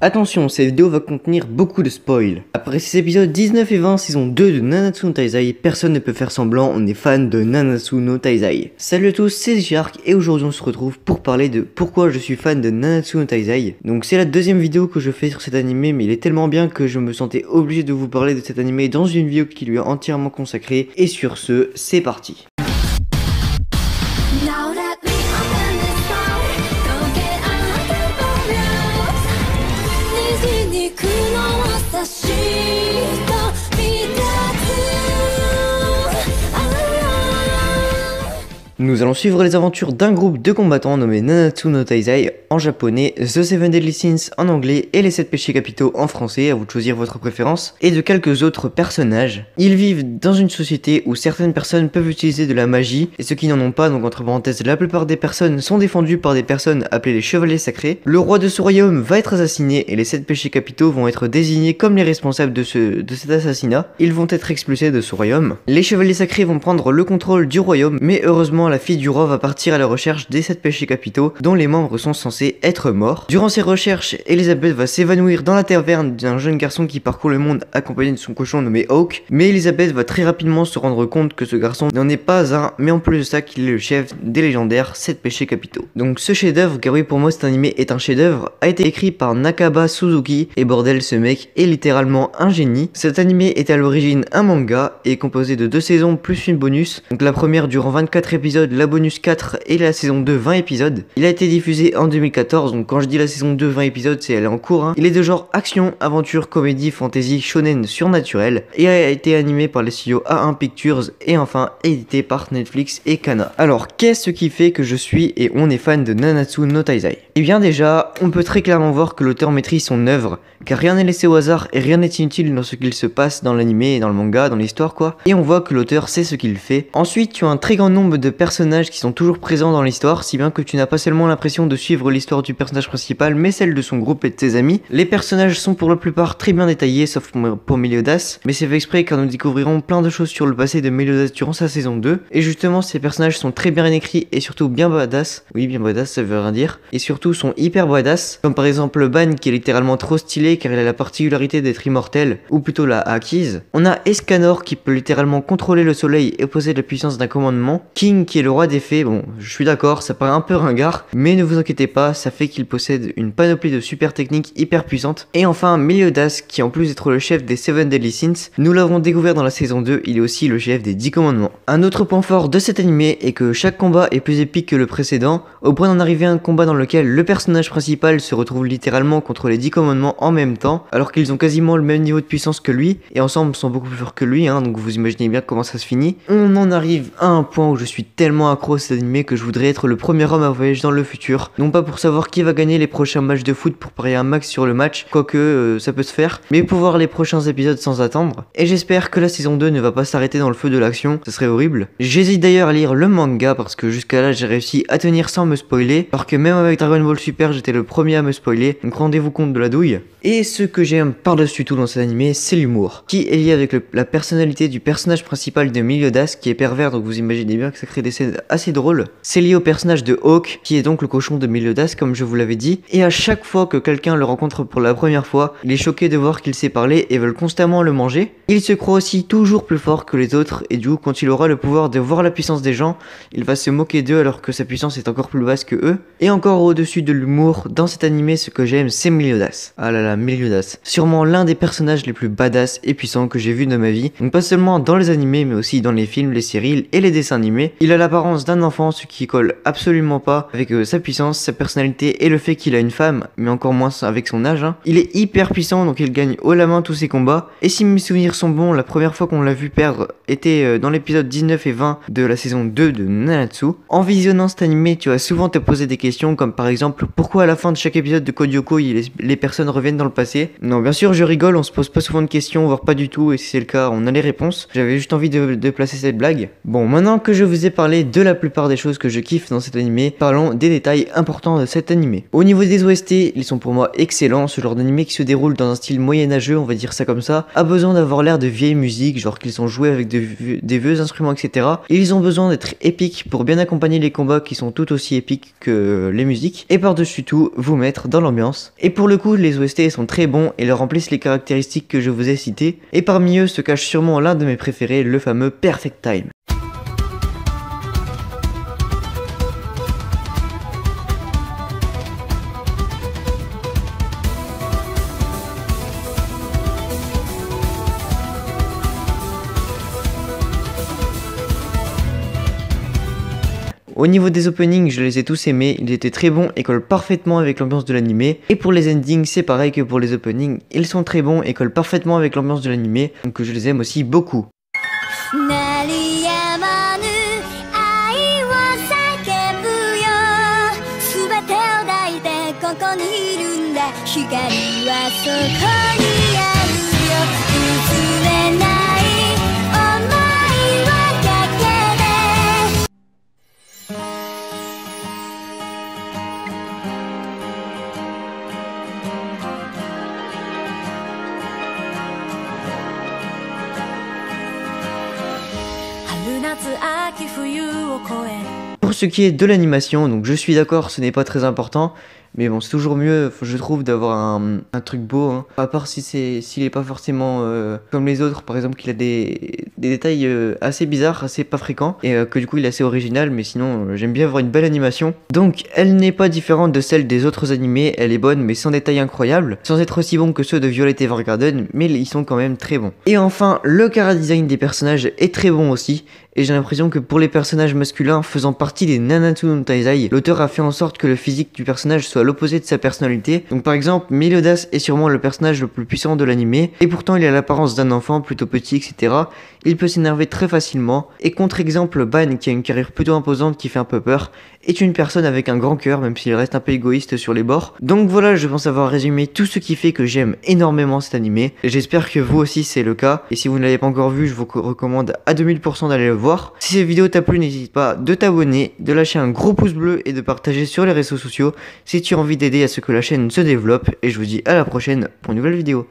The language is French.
Attention, cette vidéo va contenir beaucoup de spoils. Après ces épisodes 19 et 20, saison 2 de Nanatsu no Taizai, personne ne peut faire semblant, on est fan de Nanatsu no Taizai. Salut à tous, c'est Shark et aujourd'hui on se retrouve pour parler de pourquoi je suis fan de Nanatsu no Taizai. Donc c'est la deuxième vidéo que je fais sur cet animé, mais il est tellement bien que je me sentais obligé de vous parler de cet animé dans une vidéo qui lui est entièrement consacrée. Et sur ce, c'est parti. Nous allons suivre les aventures d'un groupe de combattants nommé Nanatsu no Taizai en japonais, The Seven Deadly Sins en anglais et les 7 péchés capitaux en français, à vous de choisir votre préférence, et de quelques autres personnages. Ils vivent dans une société où certaines personnes peuvent utiliser de la magie et ceux qui n'en ont pas, donc entre parenthèses la plupart des personnes sont défendues par des personnes appelées les chevaliers sacrés. Le roi de ce royaume va être assassiné et les 7 péchés capitaux vont être désignés comme les responsables de cet assassinat. Ils vont être expulsés de ce royaume. Les chevaliers sacrés vont prendre le contrôle du royaume, mais heureusement la fille du roi va partir à la recherche des 7 péchés capitaux dont les membres sont censés être morts. Durant ses recherches, Elisabeth va s'évanouir dans la taverne d'un jeune garçon qui parcourt le monde accompagné de son cochon nommé Hawk, mais Elisabeth va très rapidement se rendre compte que ce garçon n'en est pas un, mais en plus de ça qu'il est le chef des légendaires 7 péchés capitaux. Donc ce chef d'œuvre, car oui pour moi cet animé est un chef d'œuvre, a été écrit par Nakaba Suzuki, et bordel ce mec est littéralement un génie. Cet animé est à l'origine un manga et est composé de 2 saisons plus une bonus, donc la première durant 24 épisodes, la bonus 4 et la saison 2 20 épisodes. Il a été diffusé en 2014, donc quand je dis la saison 2 20 épisodes, c'est elle est en cours. Hein. Il est de genre action, aventure, comédie, fantasy, shonen, surnaturel et a été animé par les studios A1 Pictures et enfin édité par Netflix et Kana. Alors qu'est-ce qui fait que je suis et on est fan de Nanatsu no Taizai? Eh bien déjà, on peut très clairement voir que l'auteur maîtrise son œuvre, car rien n'est laissé au hasard et rien n'est inutile dans ce qu'il se passe dans l'animé et dans le manga, dans l'histoire quoi. Et on voit que l'auteur sait ce qu'il fait. Ensuite, tu as un très grand nombre de personnages qui sont toujours présents dans l'histoire, si bien que tu n'as pas seulement l'impression de suivre l'histoire du personnage principal, mais celle de son groupe et de ses amis. Les personnages sont pour la plupart très bien détaillés, sauf pour Meliodas, mais c'est fait exprès car nous découvrirons plein de choses sur le passé de Meliodas durant sa saison 2. Et justement, ces personnages sont très bien écrits et surtout bien badass. Oui, bien badass, ça veut rien dire. Et surtout sont hyper badass, comme par exemple Ban qui est littéralement trop stylé car il a la particularité d'être immortel, ou plutôt la acquise. On a Escanor qui peut littéralement contrôler le soleil et posséder la puissance d'un commandement. King qui est le roi des fées, bon, je suis d'accord, ça paraît un peu ringard, mais ne vous inquiétez pas, ça fait qu'il possède une panoplie de super techniques hyper puissantes. Et enfin Meliodas qui en plus d'être le chef des Seven Deadly Sins, nous l'avons découvert dans la saison 2, il est aussi le chef des 10 commandements. Un autre point fort de cet animé est que chaque combat est plus épique que le précédent, au point d'en arriver à un combat dans lequel le personnage principal se retrouve littéralement contre les 10 commandements en même temps, alors qu'ils ont quasiment le même niveau de puissance que lui, et ensemble sont beaucoup plus forts que lui, hein, donc vous imaginez bien comment ça se finit. On en arrive à un point où je suis tellement accro à cet animé que je voudrais être le premier homme à voyager dans le futur, non pas pour savoir qui va gagner les prochains matchs de foot pour parier un max sur le match, quoique ça peut se faire, mais pour voir les prochains épisodes sans attendre. Et j'espère que la saison 2 ne va pas s'arrêter dans le feu de l'action, ça serait horrible. J'hésite d'ailleurs à lire le manga parce que jusqu'à là j'ai réussi à tenir sans me spoiler, alors que même avec Dragon Ball Super j'étais le premier à me spoiler, donc rendez-vous compte de la douille. Et ce que j'aime par-dessus tout dans cet animé, c'est l'humour, qui est lié avec la personnalité du personnage principal de Meliodas, qui est pervers, donc vous imaginez bien que ça crée des scènes assez drôles. C'est lié au personnage de Hawk, qui est donc le cochon de Meliodas, comme je vous l'avais dit, et à chaque fois que quelqu'un le rencontre pour la première fois, il est choqué de voir qu'il sait parler et veulent constamment le manger. Il se croit aussi toujours plus fort que les autres, et du coup, quand il aura le pouvoir de voir la puissance des gens, il va se moquer d'eux alors que sa puissance est encore plus basse que eux. Et encore au-dessus de l'humour, dans cet animé, ce que j'aime, c'est Meliodas. Ah là là, Meliodas. Sûrement l'un des personnages les plus badass et puissants que j'ai vu de ma vie. Donc pas seulement dans les animés, mais aussi dans les films, les séries et les dessins animés. Il a l'apparence d'un enfant, ce qui colle absolument pas avec sa puissance, sa personnalité et le fait qu'il a une femme, mais encore moins avec son âge. Hein. Il est hyper puissant, donc il gagne haut la main tous ses combats. Et si mes souvenirs sont bons, la première fois qu'on l'a vu perdre était dans l'épisode 19 et 20 de la saison 2 de Nanatsu. En visionnant cet animé, tu vas souvent te poser des questions comme par exemple pourquoi à la fin de chaque épisode de Code Lyoko les personnes reviennent dans le passé. Non, bien sûr je rigole, on se pose pas souvent de questions, voire pas du tout, et si c'est le cas on a les réponses. J'avais juste envie de placer cette blague. Bon, maintenant que je vous ai parlé parler de la plupart des choses que je kiffe dans cet animé, parlons des détails importants de cet animé. Au niveau des OST, ils sont pour moi excellents, ce genre d'animé qui se déroule dans un style moyenâgeux, on va dire ça comme ça, a besoin d'avoir l'air de vieilles musiques, genre qu'ils sont joués avec des vieux instruments, etc. Et ils ont besoin d'être épiques pour bien accompagner les combats qui sont tout aussi épiques que les musiques, et par-dessus tout, vous mettre dans l'ambiance. Et pour le coup, les OST sont très bons et leur remplissent les caractéristiques que je vous ai citées, et parmi eux se cache sûrement l'un de mes préférés, le fameux Perfect Time. Au niveau des openings, je les ai tous aimés, ils étaient très bons et collent parfaitement avec l'ambiance de l'animé. Et pour les endings, c'est pareil que pour les openings, ils sont très bons et collent parfaitement avec l'ambiance de l'animé, donc je les aime aussi beaucoup. Pour ce qui est de l'animation, donc je suis d'accord, ce n'est pas très important, mais bon, c'est toujours mieux, je trouve, d'avoir un truc beau, hein. À part si s'il est pas forcément comme les autres, par exemple qu'il a des détails assez bizarres, assez pas fréquents, et que du coup il est assez original, mais sinon j'aime bien avoir une belle animation. Donc elle n'est pas différente de celle des autres animés, elle est bonne mais sans détails incroyables, sans être aussi bon que ceux de Violet Evergarden, mais ils sont quand même très bons. Et enfin, le chara-design des personnages est très bon aussi, et j'ai l'impression que pour les personnages masculins faisant partie des Nanatsu no Taizai, l'auteur a fait en sorte que le physique du personnage soit l'opposé de sa personnalité. Donc par exemple, Meliodas est sûrement le personnage le plus puissant de l'animé, et pourtant il a l'apparence d'un enfant plutôt petit, etc. Il peut s'énerver très facilement, et contre-exemple, Ban, qui a une carrure plutôt imposante qui fait un peu peur, est une personne avec un grand cœur, même s'il reste un peu égoïste sur les bords. Donc voilà, je pense avoir résumé tout ce qui fait que j'aime énormément cet animé. J'espère que vous aussi c'est le cas, et si vous ne l'avez pas encore vu, je vous recommande à 2000% d'aller le voir. Si cette vidéo t'a plu, n'hésite pas de t'abonner, de lâcher un gros pouce bleu et de partager sur les réseaux sociaux si tu as envie d'aider à ce que la chaîne se développe, et je vous dis à la prochaine pour une nouvelle vidéo.